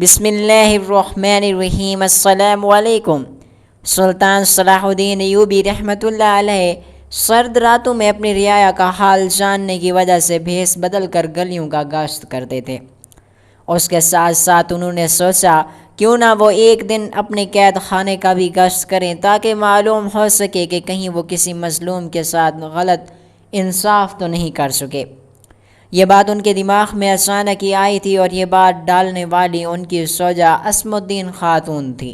بسم اللہ الرحمن الرحیم۔ السلام علیکم۔ سلطان صلاح الدین ایوبی رحمۃ اللہ علیہ سرد راتوں میں اپنی رعایا کا حال جاننے کی وجہ سے بھیس بدل کر گلیوں کا گشت کرتے تھے۔ اس کے ساتھ ساتھ انہوں نے سوچا کیوں نہ وہ ایک دن اپنے قید خانے کا بھی گشت کریں تاکہ معلوم ہو سکے کہ کہیں وہ کسی مظلوم کے ساتھ غلط انصاف تو نہیں کر چکے۔ یہ بات ان کے دماغ میں اچانک ہی آئی تھی اور یہ بات ڈالنے والی ان کی زوجہ اسم الدین خاتون تھی۔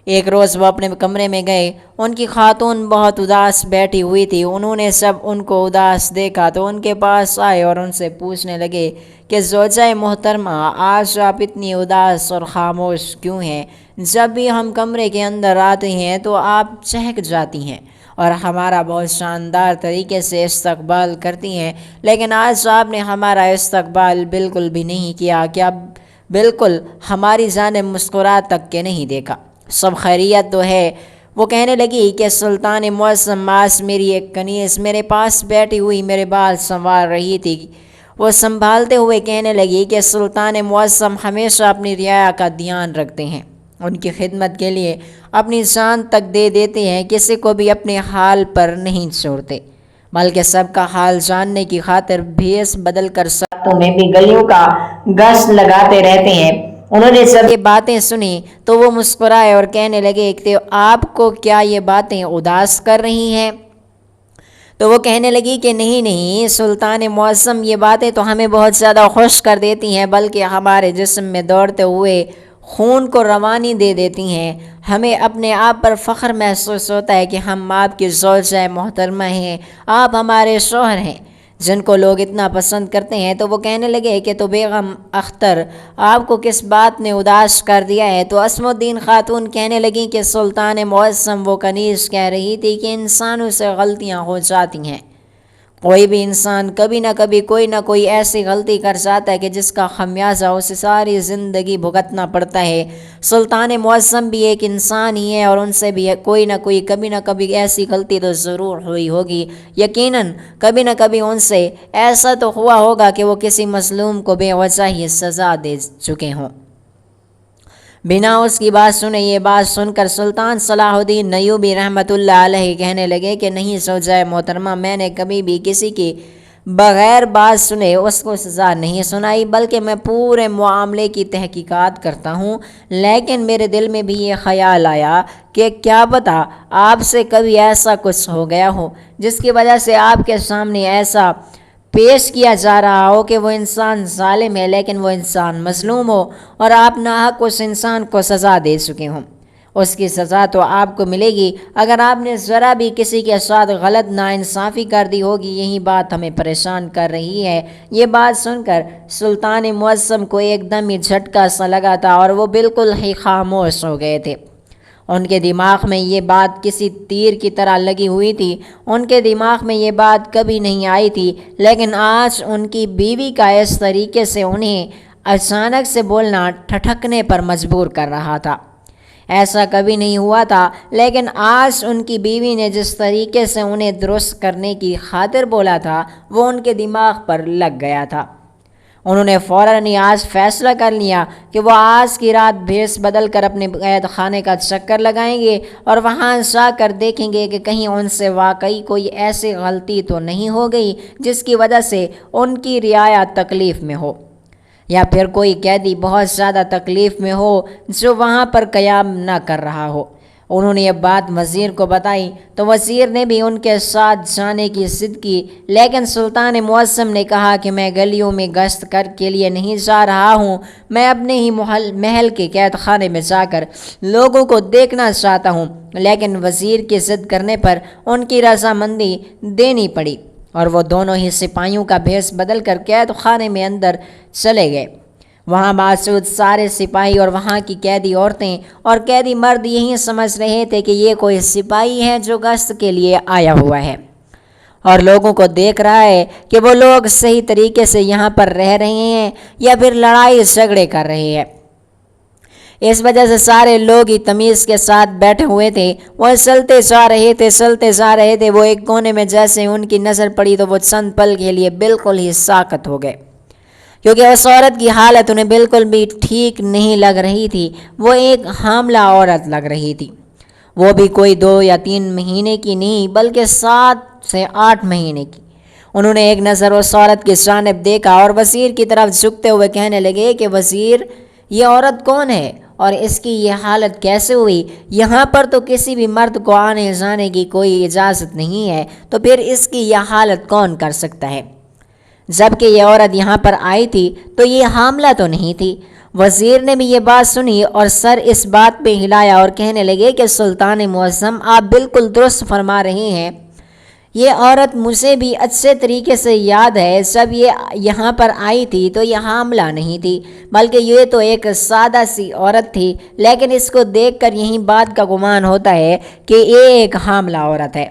ایک روز وہ اپنے کمرے میں گئے، ان کی خاتون بہت اداس بیٹھی ہوئی تھی۔ انہوں نے سب ان کو اداس دیکھا تو ان کے پاس آئے اور ان سے پوچھنے لگے کہ زوجہ محترمہ، آج آپ اتنی اداس اور خاموش کیوں ہیں؟ جب بھی ہم کمرے کے اندر آتے ہیں تو آپ چہک جاتی ہیں اور ہمارا بہت شاندار طریقے سے استقبال کرتی ہیں، لیکن آج آپ نے ہمارا استقبال بالکل بھی نہیں کیا، کیا بالکل ہماری جانب مسکرا تک کے نہیں دیکھا؟ سب خیریت تو ہے؟ وہ کہنے لگی کہ سلطان معظم، آج میری ایک کنیز میرے پاس بیٹھی ہوئی میرے بال سنوار رہی تھی۔ وہ سنبھالتے ہوئے کہنے لگی کہ سلطان معظم ہمیشہ اپنی رعایا کا دھیان رکھتے ہیں، ان کی خدمت کے لیے اپنی جان تک دے دیتے ہیں، کسی کو بھی اپنے حال پر نہیں چھوڑتے، بلکہ سب کا حال جاننے کی خاطر بھیس بدل کر ساتوں میں بھی گلیوں کا گشت لگاتے رہتے ہیں۔ انہوں نے جب یہ باتیں سنی تو وہ مسکرائے اور کہنے لگے کہ آپ کو کیا یہ باتیں اداس کر رہی ہیں؟ تو وہ کہنے لگی کہ نہیں سلطان معظم، یہ باتیں تو ہمیں بہت زیادہ خوش کر دیتی ہیں، بلکہ ہمارے جسم میں دوڑتے ہوئے خون کو روانی دے دیتی ہیں۔ ہمیں اپنے آپ پر فخر محسوس ہوتا ہے کہ ہم آپ کی زوجہ محترمہ ہیں، آپ ہمارے شوہر ہیں جن کو لوگ اتنا پسند کرتے ہیں۔ تو وہ کہنے لگے کہ تو بیگم اختر، آپ کو کس بات نے اداس کر دیا ہے؟ تو اسم الدین خاتون کہنے لگیں کہ سلطان معظم، وہ کنیز کہہ رہی تھی کہ انسانوں سے غلطیاں ہو جاتی ہیں، کوئی بھی انسان کبھی نہ کبھی کوئی نہ کوئی ایسی غلطی کر جاتا ہے کہ جس کا خمیازہ اسے ساری زندگی بھگتنا پڑتا ہے۔ سلطان معظم بھی ایک انسان ہی ہے اور ان سے بھی کوئی نہ کوئی کبھی نہ کبھی ایسی غلطی تو ضرور ہوئی ہوگی، یقیناً کبھی نہ کبھی ان سے ایسا تو ہوا ہوگا کہ وہ کسی مظلوم کو بے وجہ ہی سزا دے چکے ہوں۔ بنا اس کی بات سنے یہ بات سن کر سلطان صلاح الدین ایوبی رحمۃ اللہ علیہ کہنے لگے کہ نہیں زوجہ محترمہ، میں نے کبھی بھی کسی کی بغیر بات سنے اس کو سزا نہیں سنائی، بلکہ میں پورے معاملے کی تحقیقات کرتا ہوں۔ لیکن میرے دل میں بھی یہ خیال آیا کہ کیا پتہ آپ سے کبھی ایسا کچھ ہو گیا ہو جس کی وجہ سے آپ کے سامنے ایسا پیش کیا جا رہا ہو کہ وہ انسان ظالم ہے لیکن وہ انسان مظلوم ہو، اور آپ ناحق اس انسان کو سزا دے چکے ہوں۔ اس کی سزا تو آپ کو ملے گی اگر آپ نے ذرا بھی کسی کے ساتھ غلط ناانصافی کر دی ہوگی، یہی بات ہمیں پریشان کر رہی ہے۔ یہ بات سن کر سلطان معظم کو ایک دم ہی جھٹکا سا لگا تھا اور وہ بالکل ہی خاموش ہو گئے تھے۔ ان کے دماغ میں یہ بات کسی تیر کی طرح لگی ہوئی تھی، ان کے دماغ میں یہ بات کبھی نہیں آئی تھی، لیکن آج ان کی بیوی کا اس طریقے سے انہیں اچانک سے بولنا ٹھٹکنے پر مجبور کر رہا تھا۔ ایسا کبھی نہیں ہوا تھا، لیکن آج ان کی بیوی نے جس طریقے سے انہیں درست کرنے کی خاطر بولا تھا وہ ان کے دماغ پر لگ گیا تھا۔ انہوں نے فوراً ہی آج فیصلہ کر لیا کہ وہ آج کی رات بھیس بدل کر اپنے قید خانے کا چکر لگائیں گے اور وہاں جا کر دیکھیں گے کہ کہیں ان سے واقعی کوئی ایسی غلطی تو نہیں ہو گئی جس کی وجہ سے ان کی رعایا تکلیف میں ہو، یا پھر کوئی قیدی بہت زیادہ تکلیف میں ہو جو وہاں پر قیام نہ کر رہا ہو۔ انہوں نے یہ بات وزیر کو بتائی تو وزیر نے بھی ان کے ساتھ جانے کی ضد کی، لیکن سلطان معظم نے کہا کہ میں گلیوں میں گشت کے لیے نہیں جا رہا ہوں، میں اپنے ہی محل کے قید خانے میں جا کر لوگوں کو دیکھنا چاہتا ہوں۔ لیکن وزیر کی ضد کرنے پر ان کی رضامندی دینی پڑی اور وہ دونوں ہی سپاہیوں کا بھیس بدل کر قید خانے میں اندر چلے گئے۔ وہاں موجود سارے سپاہی اور وہاں کی قیدی عورتیں اور قیدی مرد یہی سمجھ رہے تھے کہ یہ کوئی سپاہی ہے جو گشت کے لیے آیا ہوا ہے اور لوگوں کو دیکھ رہا ہے کہ وہ لوگ صحیح طریقے سے یہاں پر رہ رہے ہیں یا پھر لڑائی جھگڑے کر رہے ہیں۔ اس وجہ سے سارے لوگ ہی تمیز کے ساتھ بیٹھے ہوئے تھے، وہ چلتے جا رہے تھے۔ وہ ایک کونے میں جیسے ان کی نظر پڑی تو وہ چند پل کے لیے بالکل ہی ساکت ہو گئے۔ کیونکہ اس عورت کی حالت انہیں بالکل بھی ٹھیک نہیں لگ رہی تھی۔ وہ ایک حاملہ عورت لگ رہی تھی، وہ بھی کوئی 2 یا 3 مہینے کی نہیں بلکہ 7 سے 8 مہینے کی۔ انہوں نے ایک نظر اس عورت کی جانب دیکھا اور وزیر کی طرف جھکتے ہوئے کہنے لگے کہ وزیر، یہ عورت کون ہے اور اس کی یہ حالت کیسے ہوئی؟ یہاں پر تو کسی بھی مرد کو آنے جانے کی کوئی اجازت نہیں ہے، تو پھر اس کی یہ حالت کون کر سکتا ہے؟ جب کہ یہ عورت یہاں پر آئی تھی تو یہ حاملہ تو نہیں تھی۔ وزیر نے بھی یہ بات سنی اور سر اس بات پہ ہلایا اور کہنے لگے کہ سلطان معظم، آپ بالکل درست فرما رہے ہیں۔ یہ عورت مجھے بھی اچھے طریقے سے یاد ہے، جب یہ یہاں پر آئی تھی تو یہ حاملہ نہیں تھی بلکہ یہ تو ایک سادہ سی عورت تھی، لیکن اس کو دیکھ کر یہی بات کا گمان ہوتا ہے کہ یہ ایک حاملہ عورت ہے۔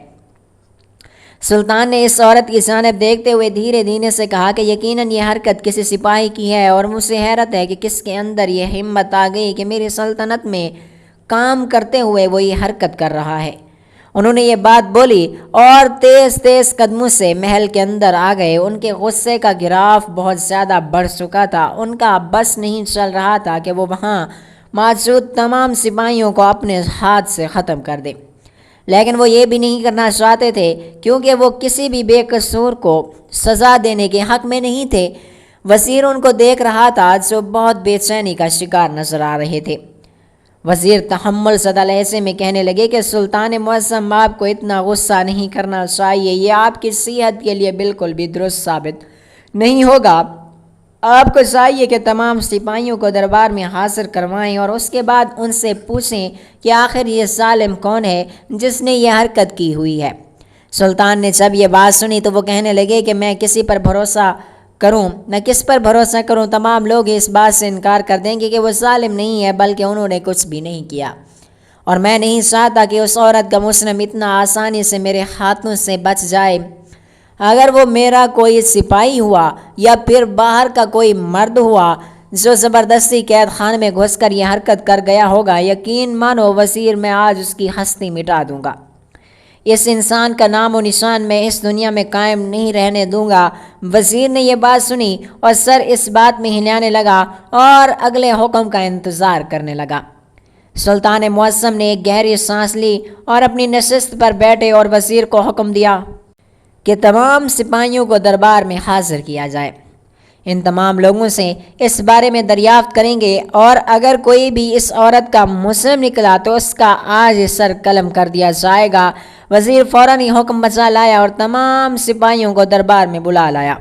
سلطان نے اس عورت کی جانب دیکھتے ہوئے دھیرے دھیرے سے کہا کہ یقیناً یہ حرکت کسی سپاہی کی ہے، اور مجھے حیرت ہے کہ کس کے اندر یہ ہمت آ گئی کہ میری سلطنت میں کام کرتے ہوئے وہ یہ حرکت کر رہا ہے۔ انہوں نے یہ بات بولی اور تیز تیز قدموں سے محل کے اندر آ گئے۔ ان کے غصے کا گراف بہت زیادہ بڑھ چکا تھا، ان کا بس نہیں چل رہا تھا کہ وہ وہاں موجود تمام سپاہیوں کو اپنے ہاتھ سے ختم کر دے، لیکن وہ یہ بھی نہیں کرنا چاہتے تھے کیونکہ وہ کسی بھی بے قصور کو سزا دینے کے حق میں نہیں تھے۔ وزیر ان کو دیکھ رہا تھا جو بہت بے چینی کا شکار نظر آ رہے تھے۔ وزیر تحمل زدہ لہجے میں کہنے لگے کہ سلطان معظم، آپ کو اتنا غصہ نہیں کرنا چاہیے، یہ آپ کی صحت کے لیے بالکل بھی درست ثابت نہیں ہوگا۔ آپ کو چاہیے کہ تمام سپاہیوں کو دربار میں حاضر کروائیں اور اس کے بعد ان سے پوچھیں کہ آخر یہ ظالم کون ہے جس نے یہ حرکت کی ہوئی ہے۔ سلطان نے جب یہ بات سنی تو وہ کہنے لگے کہ میں کسی پر بھروسہ کروں نہ کس پر بھروسہ کروں، تمام لوگ اس بات سے انکار کر دیں گے کہ وہ ظالم نہیں ہے بلکہ انہوں نے کچھ بھی نہیں کیا، اور میں نہیں چاہتا کہ اس عورت کا مسلم اتنا آسانی سے میرے ہاتھوں سے بچ جائے۔ اگر وہ میرا کوئی سپاہی ہوا یا پھر باہر کا کوئی مرد ہوا جو زبردستی قید خانے میں گھس کر یہ حرکت کر گیا ہوگا، یقین مانو وزیر، میں آج اس کی ہستی مٹا دوں گا۔ اس انسان کا نام و نشان میں اس دنیا میں قائم نہیں رہنے دوں گا۔ وزیر نے یہ بات سنی اور سر اس بات میں ہلانے لگا اور اگلے حکم کا انتظار کرنے لگا۔ سلطان معظم نے ایک گہری سانس لی اور اپنی نشست پر بیٹھے اور وزیر کو حکم دیا کہ تمام سپاہیوں کو دربار میں حاضر کیا جائے۔ ان تمام لوگوں سے اس بارے میں دریافت کریں گے اور اگر کوئی بھی اس عورت کا مسلم نکلا تو اس کا آج سر قلم کر دیا جائے گا۔ وزیر فوراً ہی حکم بجا لایا اور تمام سپاہیوں کو دربار میں بلا لایا۔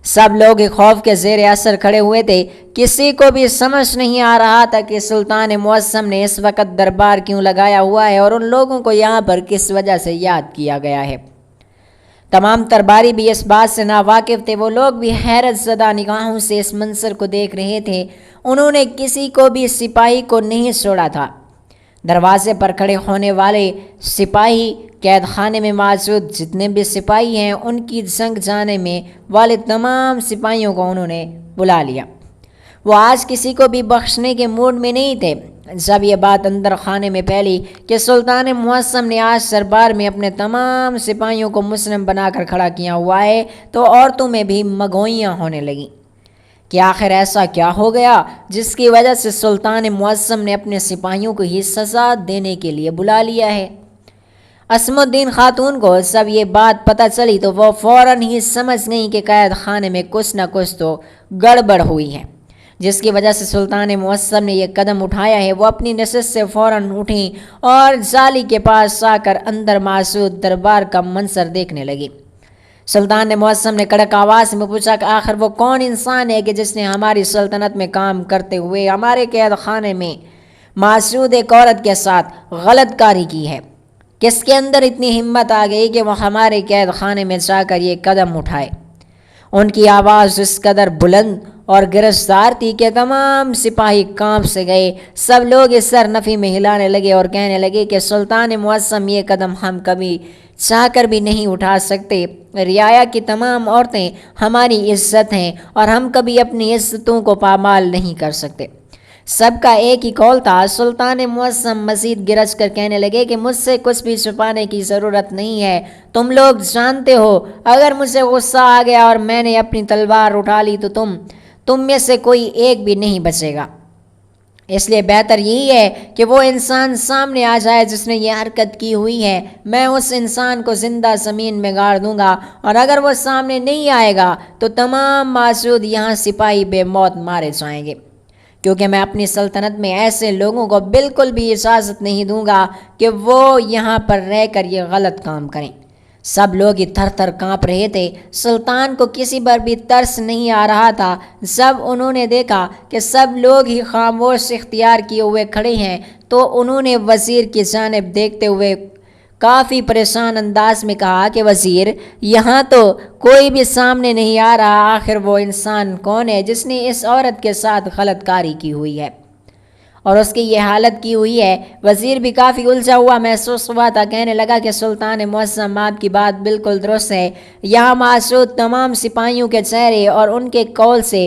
سب لوگ خوف کے زیر اثر کھڑے ہوئے تھے، کسی کو بھی سمجھ نہیں آ رہا تھا کہ سلطان معظم نے اس وقت دربار کیوں لگایا ہوا ہے اور ان لوگوں کو یہاں پر کس وجہ سے یاد کیا گیا ہے۔ تمام درباری بھی اس بات سے ناواقف تھے، وہ لوگ بھی حیرت زدہ نگاہوں سے اس منظر کو دیکھ رہے تھے۔ انہوں نے کسی کو بھی سپاہی کو نہیں چھوڑا تھا۔ دروازے پر کھڑے ہونے والے سپاہی، قید خانے میں موجود جتنے بھی سپاہی ہیں، ان کی جنگ جانے میں والے تمام سپاہیوں کو انہوں نے بلا لیا۔ وہ آج کسی کو بھی بخشنے کے موڈ میں نہیں تھے۔ جب یہ بات اندر خانے میں پھیلی کہ سلطان معظم نے آج دربار میں اپنے تمام سپاہیوں کو مسلم بنا کر کھڑا کیا ہوا ہے تو عورتوں میں بھی مگوئیاں ہونے لگیں کہ آخر ایسا کیا ہو گیا جس کی وجہ سے سلطان معظم نے اپنے سپاہیوں کو ہی سزا دینے کے لیے بلا لیا ہے۔ اسم الدین خاتون کو جب یہ بات پتہ چلی تو وہ فوراً ہی سمجھ گئیں کہ قید خانے میں کچھ نہ کچھ تو گڑبڑ ہوئی ہے، جس کی وجہ سے سلطان معظم نے یہ قدم اٹھایا ہے۔ وہ اپنی نشست سے فوراً اٹھیں اور جالی کے پاس آ کر اندر موجود دربار کا منظر دیکھنے لگی۔ سلطان معظم نے کڑک آواز میں پوچھا کہ آخر وہ کون انسان ہے کہ جس نے ہماری سلطنت میں کام کرتے ہوئے ہمارے قید خانے میں موجود ایک عورت کے ساتھ غلط کاری کی ہے؟ کس کے اندر اتنی ہمت آ گئی کہ وہ ہمارے قید خانے میں جا کر یہ قدم اٹھائے؟ ان کی آواز اس قدر بلند اور گرجدار تھی کہ تمام سپاہی کانپ سے گئے۔ سب لوگ اس سر نفی میں ہلانے لگے اور کہنے لگے کہ سلطان معظم، یہ قدم ہم کبھی چاہ کر بھی نہیں اٹھا سکتے۔ رعایا کی تمام عورتیں ہماری عزت ہیں اور ہم کبھی اپنی عزتوں کو پامال نہیں کر سکتے۔ سب کا ایک ہی قول تھا۔ سلطان معظم مزید گرج کر کہنے لگے کہ مجھ سے کچھ بھی چھپانے کی ضرورت نہیں ہے، تم لوگ جانتے ہو اگر مجھے غصہ آ گیا اور میں نے اپنی تلوار اٹھا لی تو تم میں سے کوئی ایک بھی نہیں بچے گا۔ اس لیے بہتر یہی ہے کہ وہ انسان سامنے آ جائے جس نے یہ حرکت کی ہوئی ہے، میں اس انسان کو زندہ زمین میں گاڑ دوں گا، اور اگر وہ سامنے نہیں آئے گا تو تمام موجود یہاں سپاہی بے موت مارے جائیں گے، کیونکہ میں اپنی سلطنت میں ایسے لوگوں کو بالکل بھی اجازت نہیں دوں گا کہ وہ یہاں پر رہ کر یہ غلط کام کریں۔ سب لوگ ہی تھر تھر کانپ رہے تھے، سلطان کو کسی پر بھی ترس نہیں آ رہا تھا۔ جب انہوں نے دیکھا کہ سب لوگ ہی خاموش اختیار کیے ہوئے کھڑے ہیں تو انہوں نے وزیر کی جانب دیکھتے ہوئے کافی پریشان انداز میں کہا کہ وزیر، یہاں تو کوئی بھی سامنے نہیں آ رہا، آخر وہ انسان کون ہے جس نے اس عورت کے ساتھ غلط کاری کی ہوئی ہے اور اس کی یہ حالت کی ہوئی ہے؟ وزیر بھی کافی الجھا ہوا محسوس ہوا تھا، کہنے لگا کہ سلطان معظم، آپ کی بات بالکل درست ہے، یہاں موجود تمام سپاہیوں کے چہرے اور ان کے قول سے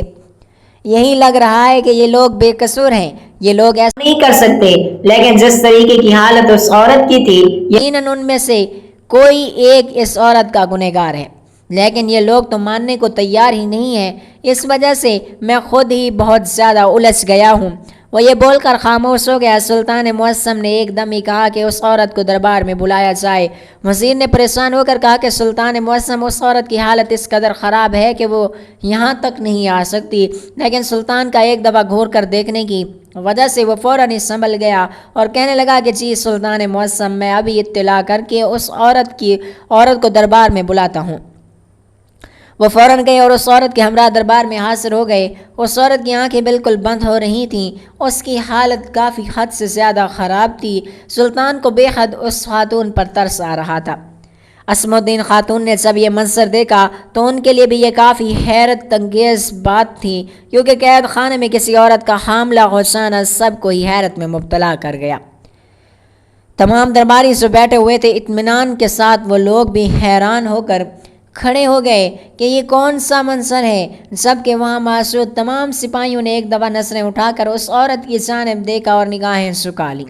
یہی لگ رہا ہے کہ یہ لوگ بے قصور ہیں، یہ لوگ ایسا نہیں کر سکتے، لیکن جس طریقے کی حالت اس عورت کی تھی یقیناً ان میں سے کوئی ایک اس عورت کا گنہگار ہے، لیکن یہ لوگ تو ماننے کو تیار ہی نہیں ہیں، اس وجہ سے میں خود ہی بہت زیادہ الجھ گیا ہوں۔ وہ یہ بول کر خاموش ہو گیا۔ سلطان معظم نے ایک دم ہی کہا کہ اس عورت کو دربار میں بلایا جائے۔ وزیر نے پریشان ہو کر کہا کہ سلطان معظم، اس عورت کی حالت اس قدر خراب ہے کہ وہ یہاں تک نہیں آ سکتی، لیکن سلطان کا ایک دفعہ گھور کر دیکھنے کی وجہ سے وہ فوراً ہی سنبھل گیا اور کہنے لگا کہ جی سلطان معظم، میں ابھی اطلاع کر کے اس عورت کو دربار میں بلاتا ہوں۔ وہ فوراً گئے اور اس عورت کے ہمراہ دربار میں حاضر ہو گئے۔ اس عورت کی آنکھیں بالکل بند ہو رہی تھیں، اس کی حالت کافی حد سے زیادہ خراب تھی۔ سلطان کو بے حد اس خاتون پر ترس آ رہا تھا۔ عصمت الدین خاتون نے جب یہ منظر دیکھا تو ان کے لیے بھی یہ کافی حیرت انگیز بات تھی، کیونکہ قید خانے میں کسی عورت کا حاملہ ہو جانا سب کو ہی حیرت میں مبتلا کر گیا۔ تمام درباری جو بیٹھے ہوئے تھے اطمینان کے ساتھ وہ لوگ بھی حیران ہو کر کھڑے ہو گئے کہ یہ کون سا منظر ہے، جبکہ وہاں موجود تمام سپاہیوں نے ایک دفعہ نظریں اٹھا کر اس عورت کی جانب دیکھا اور نگاہیں جھکا لیں۔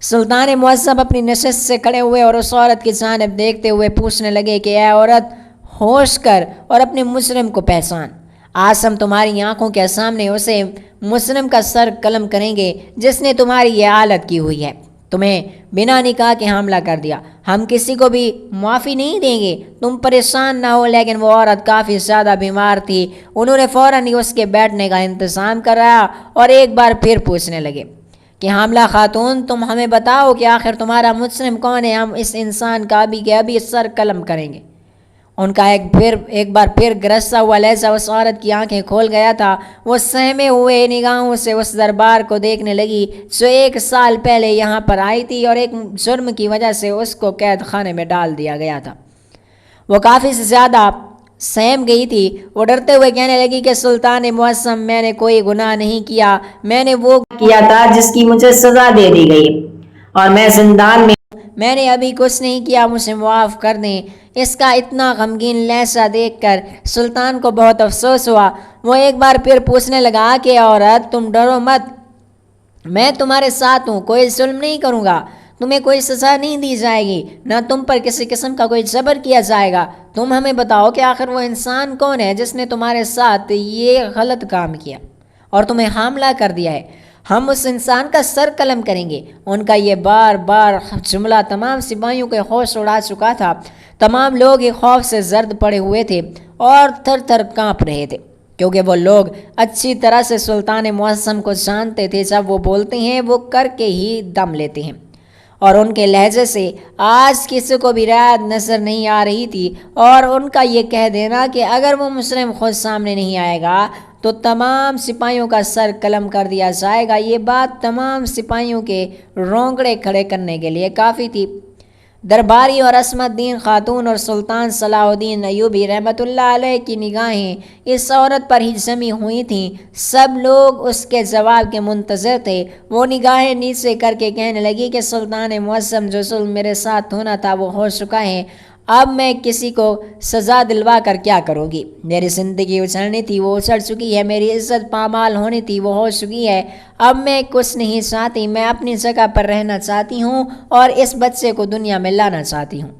سلطان معظم اپنی نشست سے کھڑے ہوئے اور اس عورت کی جانب دیکھتے ہوئے پوچھنے لگے کہ اے عورت، ہوش کر اور اپنے مجرم کو پہچان۔ آج ہم تمہاری آنکھوں کے سامنے اسے مجرم کا سر قلم کریں گے جس نے تمہاری یہ حالت کی ہوئی ہے، تمہیں بنا نکاح کے حاملہ کر دیا، ہم کسی کو بھی معافی نہیں دیں گے، تم پریشان نہ ہو۔ لیکن وہ عورت کافی زیادہ بیمار تھی، انہوں نے فوراً ہی اس کے بیٹھنے کا انتظام کرایا اور ایک بار پھر پوچھنے لگے کہ حاملہ خاتون، تم ہمیں بتاؤ کہ آخر تمہارا مجرم کون ہے، ہم اس انسان کا ابھی سر قلم کریں گے۔ ان کا ایک بار پھر گرستا ہوا لہجہ اس عورت کی آنکھیں کھول گیا تھا، وہ سہمے ہوئے نگاہوں سے اس دربار کو دیکھنے لگی جو 1 سال پہلے یہاں پر آئی تھی اور ایک جرم کی وجہ سے اس کو قید خانے میں ڈال دیا گیا تھا۔ وہ کافی زیادہ سہم گئی تھی، وہ ڈرتے ہوئے کہنے لگی کہ سلطان معظم، میں نے کوئی گناہ نہیں کیا، میں نے وہ کیا تھا جس کی مجھے سزا دے دی گئی اور میں زندان میں میں نے ابھی کچھ نہیں کیا، مجھے معاف کر دیں۔ اس کا اتنا غمگین لہجہ دیکھ کر سلطان کو بہت افسوس ہوا۔ وہ ایک بار پھر پوچھنے لگا کہ عورت، تم ڈرو مت، میں تمہارے ساتھ ہوں، کوئی ظلم نہیں کروں گا، تمہیں کوئی سزا نہیں دی جائے گی، نہ تم پر کسی قسم کا کوئی جبر کیا جائے گا۔ تم ہمیں بتاؤ کہ آخر وہ انسان کون ہے جس نے تمہارے ساتھ یہ غلط کام کیا اور تمہیں حاملہ کر دیا ہے، ہم اس انسان کا سر قلم کریں گے۔ ان کا یہ بار بار جملہ تمام سپاہیوں کے ہوش اڑا چکا تھا، تمام لوگ ہی خوف سے زرد پڑے ہوئے تھے اور تھر تھر کانپ رہے تھے، کیونکہ وہ لوگ اچھی طرح سے سلطان معظم کو جانتے تھے، جب وہ بولتے ہیں وہ کر کے ہی دم لیتے ہیں، اور ان کے لہجے سے آج کسی کو بھی رعایت نظر نہیں آ رہی تھی، اور ان کا یہ کہہ دینا کہ اگر وہ مجرم خود سامنے نہیں آئے گا تو تمام سپاہیوں کا سر قلم کر دیا جائے گا، یہ بات تمام سپاہیوں کے رونگڑے کھڑے کرنے کے لیے کافی تھی۔ درباری اور عصمت الدین خاتون اور سلطان صلاح الدین ایوبی رحمۃ اللہ علیہ کی نگاہیں اس عورت پر ہی جمی ہوئی تھیں، سب لوگ اس کے جواب کے منتظر تھے۔ وہ نگاہیں نیچے کر کے کہنے لگی کہ سلطان معظم، جو ظلم میرے ساتھ ہونا تھا وہ ہو چکا ہے، اب میں کسی کو سزا دلوا کر کیا کروں گی؟ میری زندگی اچھلنی تھی وہ اچھل چکی ہے، میری عزت پامال ہونی تھی وہ ہو چکی ہے، اب میں کچھ نہیں چاہتی، میں اپنی جگہ پر رہنا چاہتی ہوں اور اس بچے کو دنیا میں لانا چاہتی ہوں۔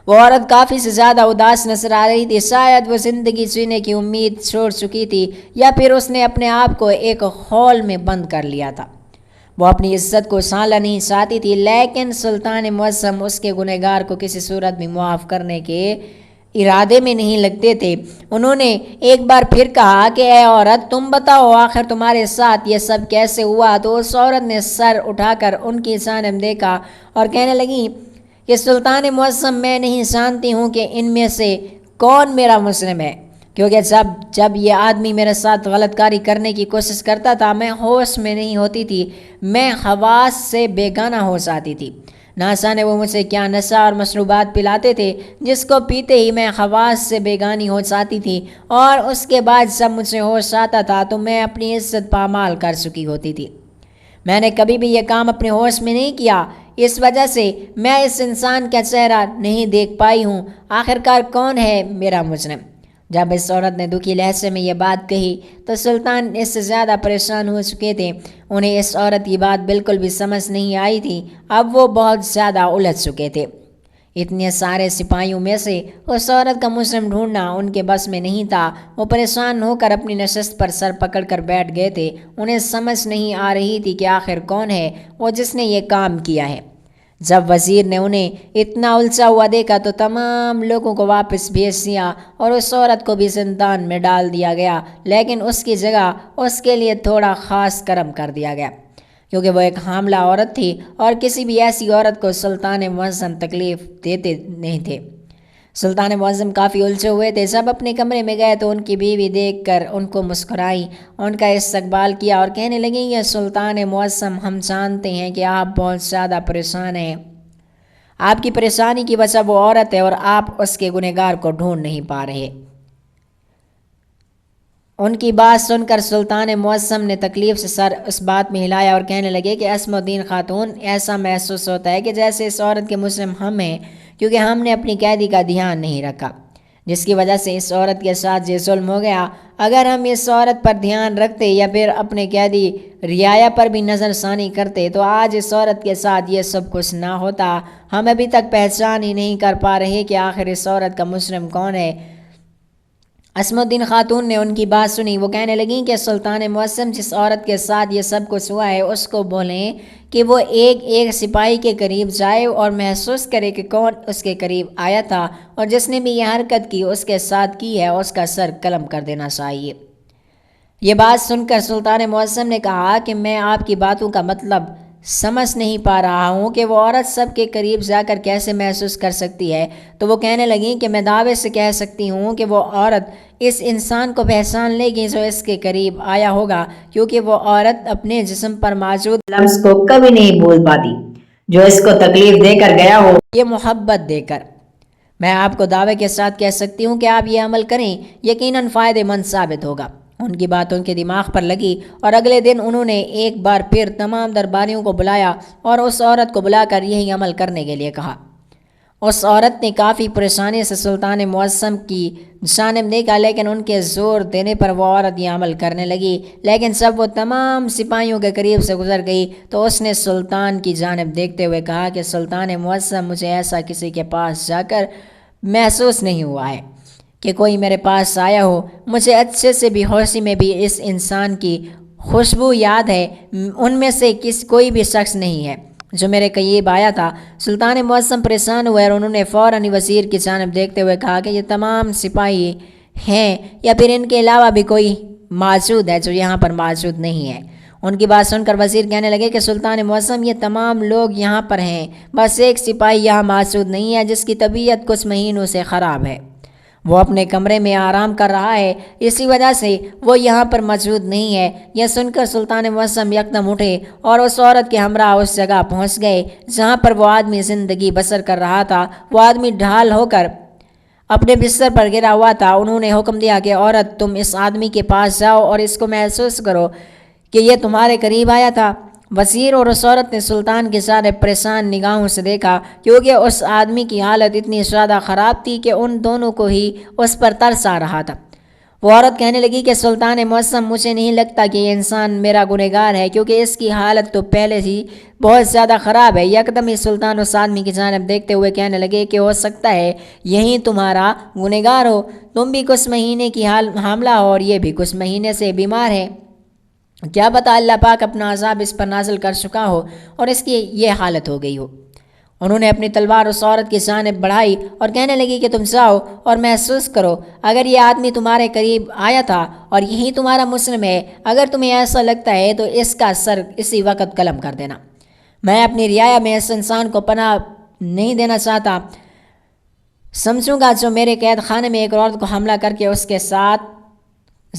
وہ عورت کافی سے زیادہ اداس نظر آ رہی تھی، شاید وہ زندگی جینے کی امید چھوڑ چکی تھی یا پھر اس نے اپنے آپ کو ایک خول میں بند کر لیا تھا۔ وہ اپنی عزت کو سانھنا نہیں چاہتی تھی، لیکن سلطان معظم اس کے گنہگار کو کسی صورت میں معاف کرنے کے ارادے میں نہیں لگتے تھے۔ انہوں نے ایک بار پھر کہا کہ اے عورت، تم بتاؤ آخر تمہارے ساتھ یہ سب کیسے ہوا؟ تو اس عورت نے سر اٹھا کر ان کی جانب دیکھا اور کہنے لگی کہ سلطان معظم، میں نہیں جانتی ہوں کہ ان میں سے کون میرا مسلم ہے، کیونکہ جب یہ آدمی میرے ساتھ غلط کاری کرنے کی کوشش کرتا تھا میں ہوش میں نہیں ہوتی تھی، میں حواس سے بیگانہ ہو جاتی تھی۔ نہ جانے وہ مجھے کیا نشہ اور مشروبات پلاتے تھے جس کو پیتے ہی میں حواس سے بیگانی ہو جاتی تھی، اور اس کے بعد جب مجھے ہوش آتا تھا تو میں اپنی عزت پامال کر چکی ہوتی تھی۔ میں نے کبھی بھی یہ کام اپنے ہوش میں نہیں کیا، اس وجہ سے میں اس انسان کا چہرہ نہیں دیکھ پائی ہوں، آخرکار کون ہے میرا مجرم؟ جب اس عورت نے دکھی لہجے میں یہ بات کہی تو سلطان اس سے زیادہ پریشان ہو چکے تھے۔ انہیں اس عورت کی بات بالکل بھی سمجھ نہیں آئی تھی، اب وہ بہت زیادہ الجھ چکے تھے۔ اتنے سارے سپاہیوں میں سے اس عورت کا مجرم ڈھونڈنا ان کے بس میں نہیں تھا۔ وہ پریشان ہو کر اپنی نشست پر سر پکڑ کر بیٹھ گئے تھے۔ انہیں سمجھ نہیں آ رہی تھی کہ آخر کون ہے وہ جس نے یہ کام کیا ہے۔ جب وزیر نے انہیں اتنا الجھا ہوا دیکھا تو تمام لوگوں کو واپس بھیج دیا اور اس عورت کو بھی زندان میں ڈال دیا گیا، لیکن اس کی جگہ اس کے لیے تھوڑا خاص کرم کر دیا گیا، کیونکہ وہ ایک حاملہ عورت تھی اور کسی بھی ایسی عورت کو سلطان معظم تکلیف دیتے نہیں تھے۔ سلطان معظم کافی الجھے ہوئے تھے۔ جب اپنے کمرے میں گئے تو ان کی بیوی دیکھ کر ان کو مسکرائی، ان کا استقبال کیا اور کہنے لگیں کہ سلطان معظم، ہم جانتے ہیں کہ آپ بہت زیادہ پریشان ہیں۔ آپ کی پریشانی کی وجہ وہ عورت ہے اور آپ اس کے گنہگار کو ڈھونڈ نہیں پا رہے۔ ان کی بات سن کر سلطان معظم نے تکلیف سے سر اس بات میں ہلایا اور کہنے لگے کہ اسم الدین خاتون، ایسا محسوس ہوتا ہے کہ جیسے اس عورت کے مجرم ہم ہیں، کیونکہ ہم نے اپنی قیدی کا دھیان نہیں رکھا، جس کی وجہ سے اس عورت کے ساتھ یہ ظلم ہو گیا۔ اگر ہم اس عورت پر دھیان رکھتے یا پھر اپنے قیدی رعایا پر بھی نظر ثانی کرتے تو آج اس عورت کے ساتھ یہ سب کچھ نہ ہوتا۔ ہم ابھی تک پہچان ہی نہیں کر پا رہے کہ آخر اس عورت کا مجرم کون ہے۔ اسم الدین خاتون نے ان کی بات سنی۔ وہ کہنے لگیں کہ سلطان معظم، جس عورت کے ساتھ یہ سب کچھ ہوا ہے اس کو بولیں کہ وہ ایک سپاہی کے قریب جائے اور محسوس کرے کہ کون اس کے قریب آیا تھا، اور جس نے بھی یہ حرکت کی اس کے ساتھ کی ہے اس کا سر قلم کر دینا چاہیے۔ یہ بات سن کر سلطان معظم نے کہا کہ میں آپ کی باتوں کا مطلب سمجھ نہیں پا رہا ہوں کہ وہ عورت سب کے قریب جا کر کیسے محسوس کر سکتی ہے۔ تو وہ کہنے لگیں کہ میں دعوے سے کہہ سکتی ہوں کہ وہ عورت اس انسان کو پہچان لے گی جو اس کے قریب آیا ہوگا، کیونکہ وہ عورت اپنے جسم پر موجود لفظ کو کبھی نہیں بھول پاتی جو اس کو تکلیف دے کر گیا ہو، یہ محبت دے کر۔ میں آپ کو دعوے کے ساتھ کہہ سکتی ہوں کہ آپ یہ عمل کریں، یقیناً فائدہ مند ثابت ہوگا۔ ان کی بات ان کے دماغ پر لگی اور اگلے دن انہوں نے ایک بار پھر تمام درباریوں کو بلایا اور اس عورت کو بلا کر یہی عمل کرنے کے لیے کہا۔ اس عورت نے کافی پریشانی سے سلطان معظم کی جانب دیکھا، لیکن ان کے زور دینے پر وہ عورت یہ عمل کرنے لگی۔ لیکن جب وہ تمام سپاہیوں کے قریب سے گزر گئی تو اس نے سلطان کی جانب دیکھتے ہوئے کہا کہ سلطان معظم، مجھے ایسا کسی کے پاس جا کر محسوس نہیں ہوا ہے کہ کوئی میرے پاس آیا ہو۔ مجھے اچھے سے بے ہوشی میں بھی اس انسان کی خوشبو یاد ہے۔ ان میں سے کوئی بھی شخص نہیں ہے جو میرے قریب آیا تھا۔ سلطان معظم پریشان ہوئے اور انہوں نے فوراً وزیر کی جانب دیکھتے ہوئے کہا کہ یہ تمام سپاہی ہیں یا پھر ان کے علاوہ بھی کوئی موجود ہے جو یہاں پر موجود نہیں ہے۔ ان کی بات سن کر وزیر کہنے لگے کہ سلطان معظم، یہ تمام لوگ یہاں پر ہیں، بس ایک سپاہی یہاں موجود نہیں ہے جس کی طبیعت کچھ مہینوں سے خراب ہے۔ وہ اپنے کمرے میں آرام کر رہا ہے، اسی وجہ سے وہ یہاں پر موجود نہیں ہے۔ یہ سن کر سلطان معظم یکدم اٹھے اور اس عورت کے ہمراہ اس جگہ پہنچ گئے جہاں پر وہ آدمی زندگی بسر کر رہا تھا۔ وہ آدمی ڈھال ہو کر اپنے بستر پر گرا ہوا تھا۔ انہوں نے حکم دیا کہ عورت، تم اس آدمی کے پاس جاؤ اور اس کو محسوس کرو کہ یہ تمہارے قریب آیا تھا۔ وزیر اور اس عورت نے سلطان کے سارے پریشان نگاہوں سے دیکھا، کیونکہ اس آدمی کی حالت اتنی زیادہ خراب تھی کہ ان دونوں کو ہی اس پر ترس آ رہا تھا۔ وہ عورت کہنے لگی کہ سلطان معظم، مجھے نہیں لگتا کہ یہ انسان میرا گنہگار ہے، کیونکہ اس کی حالت تو پہلے ہی بہت زیادہ خراب ہے۔ یکدم ہی سلطان اس آدمی کی جانب دیکھتے ہوئے کہنے لگے کہ ہو سکتا ہے یہی تمہارا گنہگار ہو، تم بھی کچھ مہینے کی حاملہ ہو اور یہ بھی کچھ مہینے سے بیمار ہے، کیا پتہ اللہ پاک اپنا عذاب اس پر نازل کر چکا ہو اور اس کی یہ حالت ہو گئی ہو۔ انہوں نے اپنی تلوار اس عورت کی جانب بڑھائی اور کہنے لگی کہ تم جاؤ اور محسوس کرو، اگر یہ آدمی تمہارے قریب آیا تھا اور یہی تمہارا مسلم ہے، اگر تمہیں ایسا لگتا ہے تو اس کا سر اسی وقت قلم کر دینا۔ میں اپنی رعایا میں اس انسان کو پناہ نہیں دینا چاہتا، سمجھوں گا جو میرے قید خانے میں ایک عورت کو حملہ کر کے اس کے ساتھ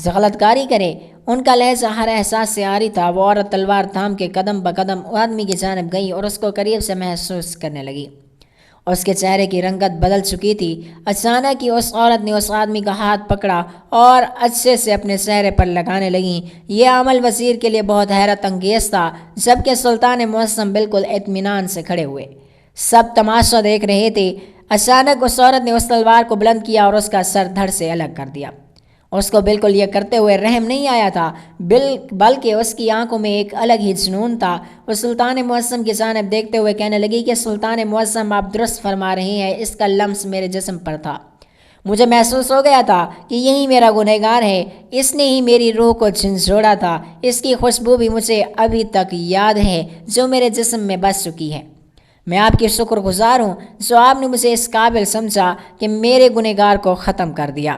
غلط کاری کرے۔ ان کا لہجہ ہر احساس سے عاری تھا۔ وہ عورت تلوار تھام کے قدم بقدم آدمی کی جانب گئی اور اس کو قریب سے محسوس کرنے لگی۔ اس کے چہرے کی رنگت بدل چکی تھی۔ اچانک ہی اس عورت نے اس آدمی کا ہاتھ پکڑا اور اچھے سے اپنے چہرے پر لگانے لگیں۔ یہ عمل وزیر کے لیے بہت حیرت انگیز تھا، جبکہ سلطان معظم بالکل اطمینان سے کھڑے ہوئے سب تماشا دیکھ رہے تھے۔ اچانک اس عورت نے اس تلوار کو بلند کیا اور اس کا سر دھڑ سے الگ کر دیا۔ اس کو بالکل یہ کرتے ہوئے رحم نہیں آیا تھا، بلکہ اس کی آنکھوں میں ایک الگ ہی جنون تھا۔ وہ سلطان معظم کی جانب دیکھتے ہوئے کہنے لگی کہ سلطان معظم، آپ درست فرما رہے ہیں، اس کا لمس میرے جسم پر تھا، مجھے محسوس ہو گیا تھا کہ یہی میرا گنہگار ہے، اس نے ہی میری روح کو جھنجھوڑا تھا، اس کی خوشبو بھی مجھے ابھی تک یاد ہے جو میرے جسم میں بس چکی ہے۔ میں آپ کی شکر گزار ہوں جو آپ نے مجھے اس قابل سمجھا کہ میرے گنہگار کو ختم کر دیا۔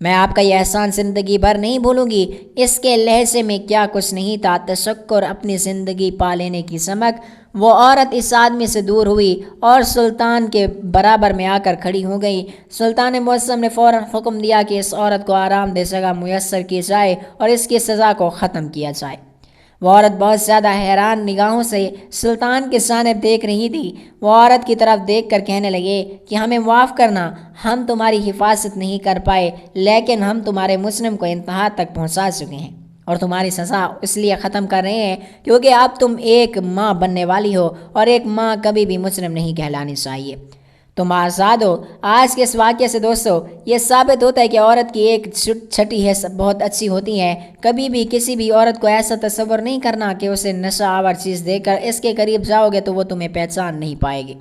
میں آپ کا یہ احسان زندگی بھر نہیں بھولوں گی۔ اس کے لہجے میں کیا کچھ نہیں تھا، تشکر، اپنی زندگی پا لینے کی سمک۔ وہ عورت اس آدمی سے دور ہوئی اور سلطان کے برابر میں آ کر کھڑی ہو گئی۔ سلطان معظم نے فوراً حکم دیا کہ اس عورت کو آرام دہ جگہ میسر کی جائے اور اس کی سزا کو ختم کیا جائے۔ وہ عورت بہت زیادہ حیران نگاہوں سے سلطان کی جانب دیکھ رہی تھی۔ وہ عورت کی طرف دیکھ کر کہنے لگے کہ ہمیں معاف کرنا، ہم تمہاری حفاظت نہیں کر پائے، لیکن ہم تمہارے مسلم کو انتہا تک پہنچا چکے ہیں اور تمہاری سزا اس لیے ختم کر رہے ہیں کیونکہ اب تم ایک ماں بننے والی ہو اور ایک ماں کبھی بھی مسلم نہیں کہلانی چاہیے، تم آزاد ہو۔ آج کے اس واقعے سے دوستو یہ ثابت ہوتا ہے کہ عورت کی ایک چھٹی حصہ بہت اچھی ہوتی ہے۔ کبھی بھی کسی بھی عورت کو ایسا تصور نہیں کرنا کہ اسے نشہ آور چیز دے کر اس کے قریب جاؤ گے تو وہ تمہیں پہچان نہیں پائے گی۔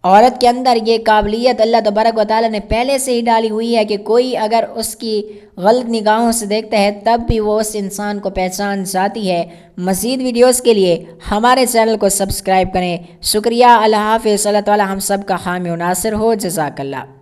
عورت کے اندر یہ قابلیت اللہ تبارک و تعالیٰ نے پہلے سے ہی ڈالی ہوئی ہے کہ کوئی اگر اس کی غلط نگاہوں سے دیکھتا ہے تب بھی وہ اس انسان کو پہچان جاتی ہے۔ مزید ویڈیوز کے لیے ہمارے چینل کو سبسکرائب کریں۔ شکریہ، اللہ حافظ، اللہ تعالیٰ ہم سب کا حامی و ناصر ہو، جزاک اللہ۔